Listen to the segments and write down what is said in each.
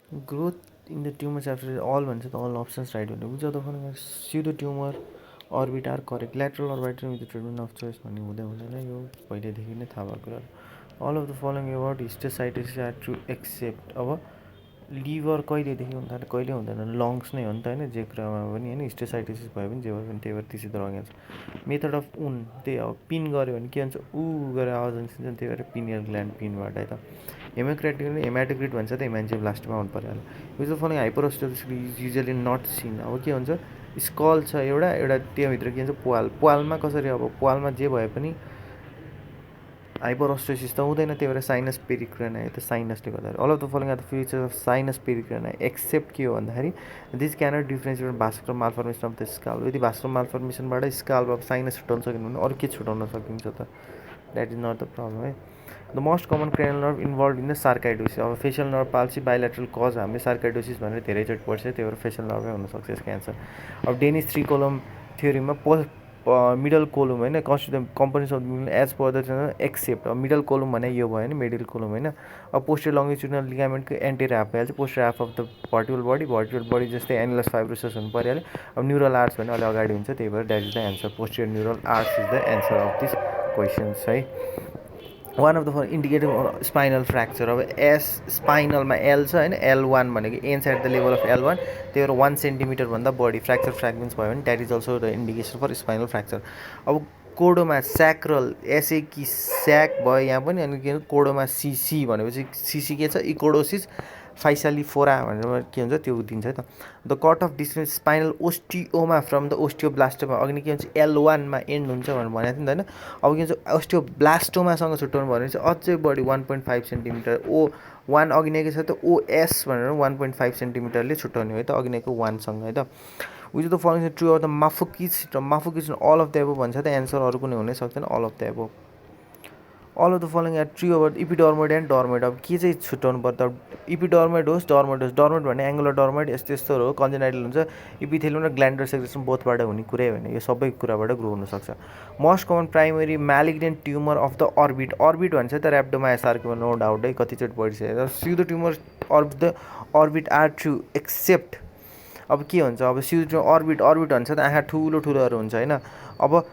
Growth in the tumours after all भन्छ त all options right भने बुझ्छ त pseudo tumour orbit are correct lateral orbital with treatment of choice भन्ने हुँदैन यो पहिल्यैदेखि नै थाहा भएको कुराहरू all of the following about histiocytosis are to except अब लिभर कहिलेदेखि हुन थाल्यो कहिले हुँदैन लङ्स नै हो नि त होइन जे कुरामा पनि होइन हिस्टोसाइटिसिस भयो भने जे भयो भने त्यही भएर त्यसै त अगाउँछ मेथड अफ त्यही अब पिन गऱ्यो भने के भन्छ गरेर आवाज निस्किन्छ त्यही भएर पिनियल ग्ल्यान्ड पिनबाट है त हेमाटोक्रिट भन्छ त हेमान्जियोब्लास्टोमा हुनु पऱ्यो which the following hyperostosis usually not seen अब के हुन्छ स्कल छ एउटा त्यहाँभित्र के भन्छ पालमा कसरी अब पालमा जे भए पनि हाइपरस्टोसिस त हुँदैन त्यही भएर साइनस पेरिक्रेना त साइनसले गर्दाखेरि all of the following are the features of sinus pericranii except के हो भन्दाखेरि this cannot differentiate vascular malformation of the skull यदि भास्कुलर मालफर्मेसनबाट स्काल अब साइनस छुटाउन सकिनु भने अरू के छुटाउन सकिन्छ त that is not the problem है the most common cranial nerve involve in the sarcoidosis अब facial nerve palsy bilateral cause हामीले सार्काइडोसिस भनेर धेरैचोटि पढ्छ त्यही भएर फेसियल नर्भै हुनसक्छ यसको एन्सर अब डेनिस 3 कोलम थ्योरीमा मिडल कोलम होइन components of middle as per the except अब मिडल कोलम भने यो भयो नि मिडल कोलम होइन अब पोस्टर लङ्गिट्युडनल लिगामेन्टको एन्टेरियर हाफ भइहाल्छ posterior half of the vertebral body जस्तै एनुलस फाइब्रोसिस हुनु परिहाल्यो अब न्युरल आर्ट्स भने अलि अगाडि हुन्छ त्यही भएर that is the answer posterior neural arch is the answer of this questions है one of the indicative spinal fracture अब स्पाइनलमा एल छ होइन L1 भनेको ends at the level of L1 त्यही भएर 1 सेन्टिमिटरभन्दा बढी फ्र्याक्चर फ्र्याग्मेन्ट्स भयो भने that is also the indication for spinal fracture अब कोडोमा स्याक्रल कि स्याक भयो यहाँ पनि अनि के भन्छ कोडोमा सिसी भनेपछि सिसी के छ इकोडोसिस फाइसालिफोरा भनेर के हुन्छ त्यो दिन्छ है त the cut off distance spinal osteoma from the osteoblastoma अघि के भन्छ L1मा एन्ड हुन्छ भनेर भनेको थिएँ नि त होइन अब के भन्छ ओस्टियोब्लास्टोमासँग छुट्याउनु भयो भने चाहिँ अझै बढी 1.5 सेन्टिमिटर O1 अघि नै के छ त OS भनेर 1.5 सेन्टिमिटरले छुट्याउने हो है त अघि नैको 1सँग है त which the following true of the Maffucci's all of the above भन्छ त एन्सर अरू कुनै हुनै सक्दैन all of the above all of the following are true about epidermoid and dermoid अब के चाहिँ छुट्याउनु पर्दा इपिडर्मोइड होस् डर्मोइड भने एङ्गुलर डर्मोइड यस्तो हो कन्जेनाइटल हुन्छ इपिथेलियम र ग्ल्यान्डर सेक्रेसन बोथबाट हुने कुरै होइन यो सबै कुराबाट ग्रो हुनसक्छ most common primary malignant tumour of the orbit भन्छ त ऱ्याप्डोमायोसार्कोमा नो डाउट है कतिचोटि पढिसकेको pseudo tumour of the orbit are true except अब के हुन्छ अब स्युडो अर्बिट भन्छ त आँखा ठुलोहरू हुन्छ होइन अब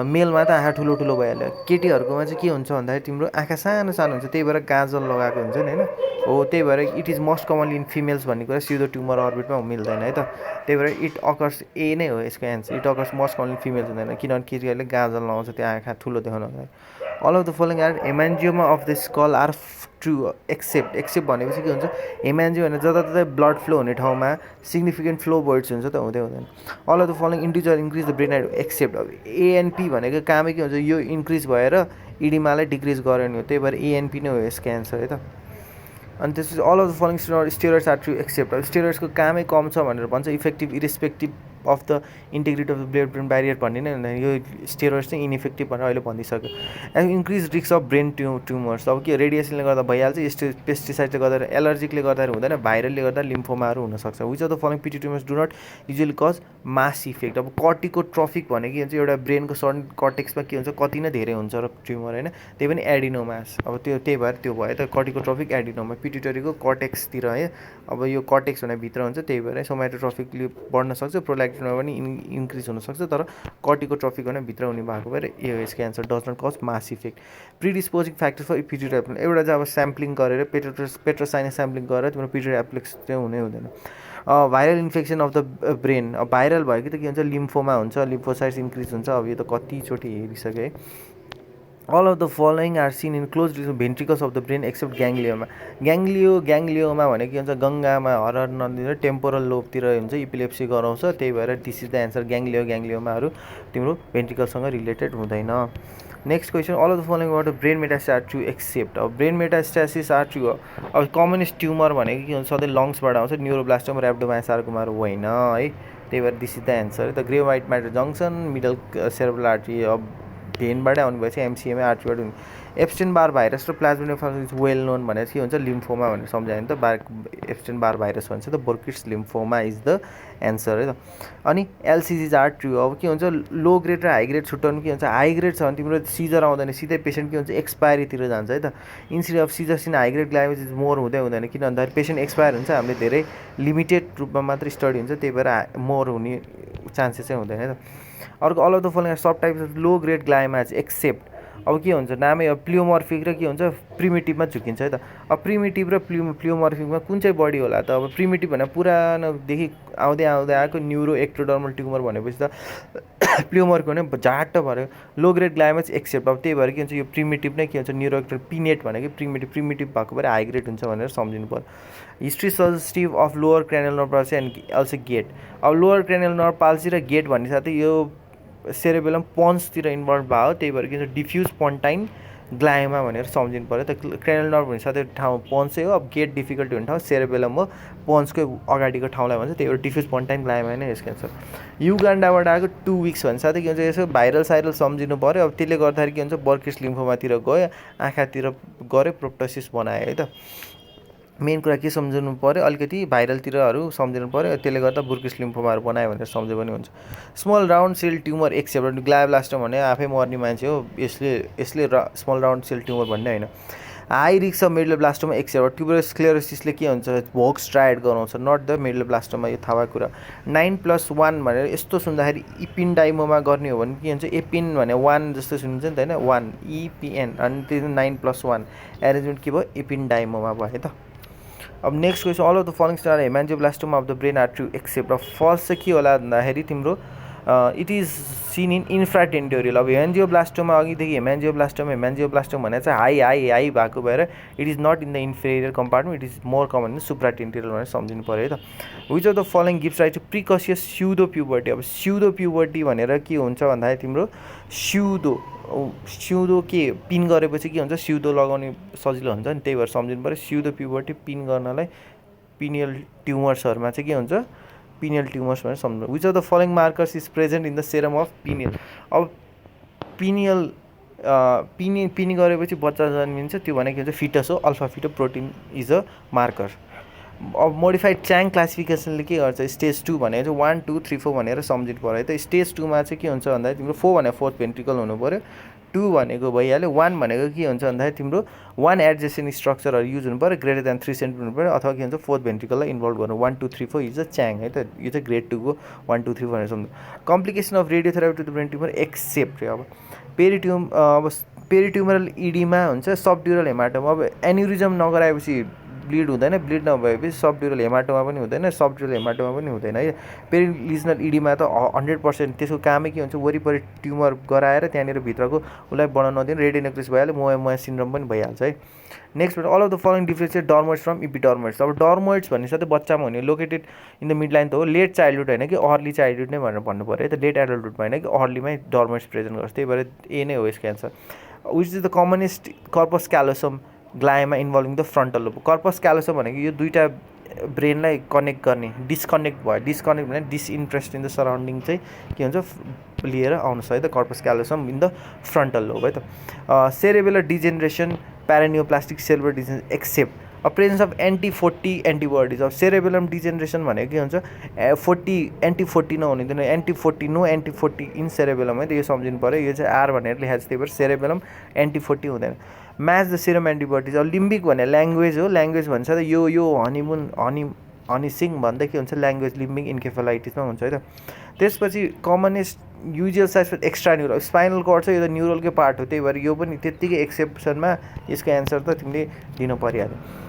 मेलमा त आँखा ठुलो भइहाल्यो केटीहरूकोमा चाहिँ के हुन्छ भन्दाखेरि तिम्रो आँखा सानो हुन्छ त्यही भएर गाजल लगाएको हुन्छ नि होइन हो त्यही भएर it is most commonly in females भन्ने कुरा स्युडो ट्युमर अर्बिटमा मिल्दैन है त त्यही भएर इट अकर्स ए नै हो यसको answer it occurs most commonly females हुँदैन किनभने केटीहरूले गाजल लगाउँछ त्यो आँखा ठुलो देखाउनलाई all of the following are haemangioma of the skull are true except भनेपछि के हुन्छ हेमान्जियो भने जताततै ब्लड फ्लो हुने ठाउँमा सिग्निफिकेन्ट फ्लो भोइड्स हुन्छ त हुँदैन all of the following individual increase the brain height except अब एएनपी भनेको कामै के हुन्छ यो इन्क्रिज भएर इडिमालाई डिक्रिज गऱ्यो नि हो त्यही भएर एएनपी नै हो यसको एन्सर है त अनि त्यसपछि all of the following steroids are true except अब स्टेरोइड्सको कामै कम छ भनेर भन्छ effective irrespective of the integrity of the blood brain barrier भन्ने नै हुँदैन यो स्टेरोइड्स चाहिँ इनइफेक्टिभ भनेर अहिले भनिसक्यो and increase risk of brain tumours अब के रेडिएसनले गर्दा भइहाल्छ पेस्टिसाइडले गर्दा एलर्जिकले गर्दाखेरि हुँदैन भाइरलले गर्दा लिम्फोमाहरू हुनसक्छ which of the following pituitary tumours do not usually cause mass effect अब कर्टिकोट्रोफिक भनेको के हुन्छ एउटा ब्रेनको सर्टन कर्टेक्समा के हुन्छ कति नै धेरै हुन्छ र ट्युमर होइन त्यही पनि एडिनोमास अब त्यही भएर त्यो भयो त कर्टिकोट्रोफिक एडिनोमा पिट्युटरीको कर्टेक्सतिर है अब यो कर्टेक्स भने भित्र हुन्छ त्यही भएर सोमाटोट्रोफिकले बढ्न सक्छ प्रोल्याक्टिनमा पनि इन्क्रिज हुनसक्छ तर कर्टिकोट्रोफिक भने भित्र हुने भएको भएर यो यसको answer does not cause mass effect predisposing factor for pituitary एउटा चाहिँ अब स्याम्पलिङ गरेर पेट्रोसाइनस स्याम्पलिङ गरेर तिम्रो पिट्युटरी एप्लेक्स चाहिँ हुँदैन viral infection of the brain अब भाइरल भयो कि त के हुन्छ लिम्फोमा हुन्छ लिम्फोसाइट्स इन्क्रिज हुन्छ अब यो त कतिचोटि हेरिसक्यो है all of the following are seen in close ventricles of the brain except ganglioma भनेको के हुन्छ गङ्गामा हरर नदी र टेम्पोरल लोबतिर हुन्छ इपिलेप्सी गराउँछ त्यही भएर दिस इज द एन्सर ग्याङ्ग्लियोमाहरू तिम्रो भेन्ट्रिकलसँग रिलेटेड हुँदैन next question all of the following about brain metastasis are true except अब ब्रेन मेटास्टासिस आर ट्रु अब कम्युनिस्ट ट्युमर भनेको के हुन्छ सधैँ लङ्सबाट आउँछ न्युरोब्लास्टोमा ऱ्याप्डोमायोसार्कोमा होइन है त्यही भएर this is the answer the grey white matter junction middle cerebral artery अब भेनबाटै आउने भएपछि एमसिएमए आर्टरीबाट हुने एप्स्टेन बार भाइरस र प्लाज्मोडियम इज वेल नोन भनेर के हुन्छ लिम्फोमा भनेर सम्झायो नि त एप्स्टेन बार भाइरस भन्छ त बुर्किट्स लिम्फोमा इज द एन्सर है त अनि एलसिजिज आर ट्रु अब के हुन्छ लो ग्रेड र हाई ग्रेड छुट्याउनु के हुन्छ हाई ग्रेड छ भने तिम्रो सिजर आउँदैन सिधै पेसेन्ट के हुन्छ एक्सपायरीतिर जान्छ है त instead of seizures in high grade gliomas is more हुँदै हुँदैन किन भन्दाखेरि पेसेन्ट एक्सपायर हुन्छ हामीले धेरै लिमिटेड रूपमा मात्र स्टडी हुन्छ त्यही भएर मोर हुने चान्सेस चाहिँ हुँदैन है त अर्को all of the following sub types of low grade gliomas except अब के हुन्छ नामै अब प्लियोमर्फिक र के हुन्छ प्रिमिटिभमा झुकिन्छ है त अब प्रिमिटिभ र प्लियोमर्फिकमा कुन चाहिँ बढी होला त अब प्रिमिटिभ भने पुरानोदेखि आउँदै आएको न्युरो एक्टोडर्मल ट्युमर भनेपछि त प्लियोमर्फिक भने झाट्ट भऱ्यो लो ग्रेड ग्लाइमाज एक्सेप्ट अब त्यही भएर के हुन्छ यो प्रिमिटिभ नै के हुन्छ न्युरो एक्टो पिनेट भनेको प्रिमिटिभ भएको भएर हाई ग्रेड हुन्छ भनेर सम्झिनु पर्यो history suggestive of lower cranial nerve palsy and also gait अब लोवर क्रेनियल नर्भ पाल्सी र गेट भन्ने साथै यो सेरेबेलम पन्सतिर इन्भल्भ भयो त्यही भएर के भन्छ डिफ्युज पोन्टाइन ग्लाइमा भनेर सम्झिनु पऱ्यो त क्रेनियल नर्भ भन्ने साथै ठाउँ पन्सै हो अब गेट डिफिकल्टी हुने ठाउँ सेरेबेलम हो पन्सकै अगाडिको ठाउँलाई भन्छ त्यही भएर डिफ्युज पोन्टाइन ग्लाइमा नै यसको एन्सर युगान्डाबाट आएको 2 विक्स भन्छ साथै के भन्छ यसो भाइरल साइरल सम्झिनु पऱ्यो अब त्यसले गर्दाखेरि के हुन्छ बर्किट्स लिम्फोमातिर गयो आँखातिर गऱ्यो प्रोप्टोसिस बनायो है त मेन कुरा के सम्झिनु पऱ्यो अलिकति भाइरलतिरहरू सम्झिनु पऱ्यो त्यसले गर्दा बुर्किट्स लिम्फोमाहरू बनायो भनेर सम्झे पनि हुन्छ small round cell tumour except glioblastoma भने आफै मर्ने मान्छे हो यसले स्मल राउन्ड सेल ट्युमर भन्ने होइन high risk of medulloblastoma except tuberous स्क्लेरोसिसले के हुन्छ भोक स्ट्राइड गराउँछ नट द मेडुलोब्लास्टोमा यो थाहा कुरा 9+1 भनेर यस्तो सुन्दाखेरि इपिन्डाइमोमा गर्ने हो भने के हुन्छ एपिन भने 1 जस्तो सुनिन्छ नि त होइन 1 इपिएन अनि त्यो 9+1 एरेन्जमेन्ट के भयो इपिन्डाइमोमा भयो त अब next question all of the following star haemangioblastoma of the brain are true except अब फर्स्ट चाहिँ के होला भन्दाखेरि तिम्रो it is seen in infratentorial अब हेमान्जियोब्लास्टोमा अघिदेखि हेमान्जियोब्लास्टोमा भने चाहिँ हाई भएको भएर it is not in the inferior compartment it is more common in supratentorial भनेर सम्झिनु पऱ्यो है त which of the following gives rise to precocious pseudo puberty अब स्युडो प्युबर्टी भनेर के हुन्छ भन्दाखेरि तिम्रो स्युडो के पिन गरेपछि के हुन्छ स्युडो लगाउने सजिलो हुन्छ नि त्यही भएर सम्झिनु पऱ्यो स्युडो प्युबर्टी पिन गर्नलाई पिनियल ट्युमर्सहरूमा चाहिँ के हुन्छ पिनियल ट्युमर्स भनेर सम्झनु which of the following markers is present in the serum of pineal अब पिनियल पिनी गरेपछि बच्चा जन्मिन्छ त्यो भनेको हुन्छ फिटस हो alpha feto protein is a marker अब मोडिफाइड च्याङ क्लासिफिकेसनले के गर्छ स्टेज 2 भनेको चाहिँ 1 2 3 4 भनेर सम्झिनु पऱ्यो है त स्टेज 2 मा चाहिँ के हुन्छ भन्दाखेरि तिम्रो 4 भनेको फोर्थ भेन्ट्रिकल हुनु पऱ्यो 2 भनेको भइहाल्यो 1 भनेको के हुन्छ भन्दाखेरि तिम्रो 1 एडजेसेन्ट स्ट्रक्चरहरू युज हुनु पऱ्यो ग्रेटर देन 3 सेन्टिमिटर हुनु पऱ्यो अथवा के हुन्छ फोर्थ भेन्ट्रिकललाई इन्भल्भ गर्नु 1 2 3 4 इज अ च्याङ है त यो चाहिँ ग्रेड 2 को 1 2 3 भनेर सम्झनु complication of radiotherapy to the brain tumour except अब पेरिट्युमरल इडीमा हुन्छ सबड्युरल हेमाटोमा अब एन्युरिजम नगराएपछि ब्लिड हुँदैन ब्लिड नभएपछि सबड्युरल हेमाटोमा पनि हुँदैन सबड्युरल हेमाटोमा पनि हुँदैन है पेरिलिजनल इडीमा त 100% त्यसको कामै के हुन्छ वरिपरि ट्युमर गराएर त्यहाँनिर भित्रको उसलाई बढाउन नदिनु रेडियोनेक्रोसिस भइहाल्यो मोया सिन्ड्रोम पनि भइहाल्छ है next all of the following differentiate dermoids from epidermoids अब डर्मोइड्स भन्ने साथै बच्चामा हुने located in the mid line त हो लेट चाइल्डहुड होइन कि अर्ली चाइल्डहुड नै भनेर भन्नु पऱ्यो है त लेट एडल्टहुडमा होइन कि अर्लीमै डर्मोइड्स प्रेजेन्ट गर्छ त्यही भएर ए नै हो यसको answer which is the commonest corpus callosum glioma involving the frontal lobe corpus callosum भनेको यो दुईवटा ब्रेनलाई कनेक्ट गर्ने डिस्कनेक्ट भने डिसइन्ट्रेस्ट इन द सराउन्डिङ चाहिँ के हुन्छ लिएर आउनुहोस् है त corpus क्यालोसम in the frontal lobe है त cerebellar डिजेनरेसन प्यारानियोप्लास्टिक cellular डिजेनरेसन accept presence of एन्टी-40 antibodies अब सेरेबेलम डिजेनरेसन भनेको के हुन्छ 40 एन्टी-40 नहुने हुँदैन एन्टी-40 नो एन्टी-40 इन सेरेबेलम है त यो सम्झिनु पऱ्यो यो चाहिँ आर भनेर लेखाएको छ त्यही भएर सेरेबेलम एन्टी-40 हुँदैन म्याच द सेरम एन्टिबडिज अब लिम्बिक भने ल्याङ्ग्वेज हो ल्याङ्ग्वेज भन्छ त यो हनीसिङ भन्दा के हुन्छ ल्याङ्ग्वेज लिम्बिक इन्केफलाइटिसमा हुन्छ है त त्यसपछि commonest usual size extra neural spinal cord छ यो त न्युरलकै पार्ट हो त्यही भएर यो पनि त्यत्तिकै एक्सेप्सनमा यसको एन्सर त तिमीले दिनु परिहाल्यो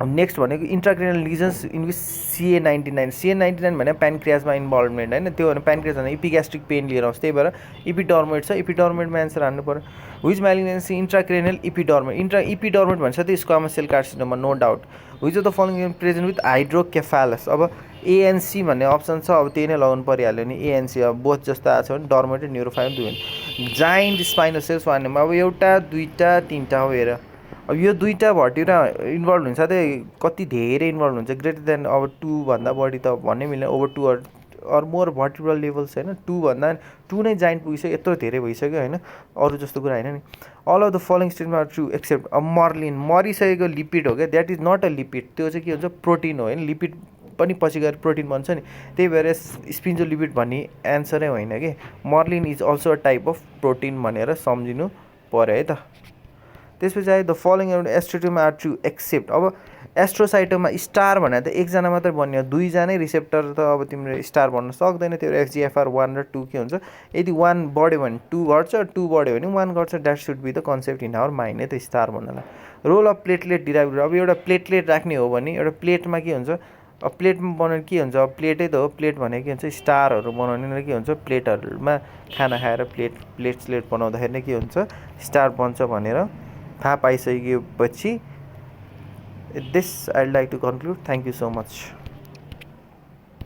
अब नेक्स्ट भनेको इन्ट्राक्रेनियल लिजन्स इन विच CA99 भने प्यानक्रियाजमा इन्भल्भमेन्ट होइन त्यो भने प्यानक्रियाज भने इपिग्यास्ट्रिक पेन लिएर आउँछ त्यही भएर इपिडर्मोइड छ इपिडर्मोइडमा एन्सर हान्नु पऱ्यो विच म्यालिग्नेन्सी इन्ट्राक्रेनियल इपिडर्मोइड इपिडर्मोइड भन्छ त squamous cell carcinoma no doubt which of the following present with hydrocephalus अब ANC भन्ने अप्सन छ अब त्यही नै लगाउनु परिहाल्यो नि ANC अब बोथ जस्तो आएको छ भने डर्मोइड र न्युरोफाइल दुई जाइन्ट स्पाइनल सेल्स भन्नेमा अब एउटा दुईवटा तिनवटा हो हेर अब यो दुईवटा भर्टिब्रा इन्भल्भ हुन्छ साथै कति धेरै इन्भल्भ हुन्छ ग्रेटर देन अब 2 भन्दा बढी त भन्नै मिल्दैन ओभर 2 अर मोर भर्टिब्रल लेभल्स होइन 2 भन्दा 2 नै जाइन्ट पुगिसक्यो, यत्रो धेरै भइसक्यो होइन, अरू जस्तो कुरा होइन नि। All of the following statement are true except myelin, मरिसकेको लिपिड हो क्या, that is not a lipid, त्यो चाहिँ के हुन्छ प्रोटिन हो होइन, लिपिड पनि पछि गएर प्रोटिन बन्छ नि, त्यही भएर स्पिन्जोलिपिड भन्ने एन्सरै होइन कि, merlin is also a type of protein भनेर सम्झिनु पऱ्यो है त। त्यसपछि आयो the following astrocytoma are true except, अब एस्ट्रोसाइटोमा स्टार भनेर त एकजना मात्रै बन्यो, दुईजनै रिसेप्टर त अब तिम्रो स्टार भन्न सक्दैन, त्यो FGFR 1 र 2 के हुन्छ, यदि 1 बढ्यो भने 2 घट्छ, 2 बढ्यो भने 1 घट्छ, that should be the concept in our mind है त स्टार भन्नलाई। रोल अफ प्लेटलेट डिराइभ, अब एउटा प्लेटलेट राख्ने हो भने एउटा प्लेटमा के हुन्छ, अब प्लेटमा बनाउने के हुन्छ, अब प्लेटै त हो, प्लेट भनेको के हुन्छ स्टारहरू बनाउने के हुन्छ, प्लेटहरूमा खाना खाएर प्लेट बनाउँदाखेरि नै के हुन्छ स्टार बन्छ भनेर थाहा पाइसकेपछि this I would like to conclude. Thank you so much.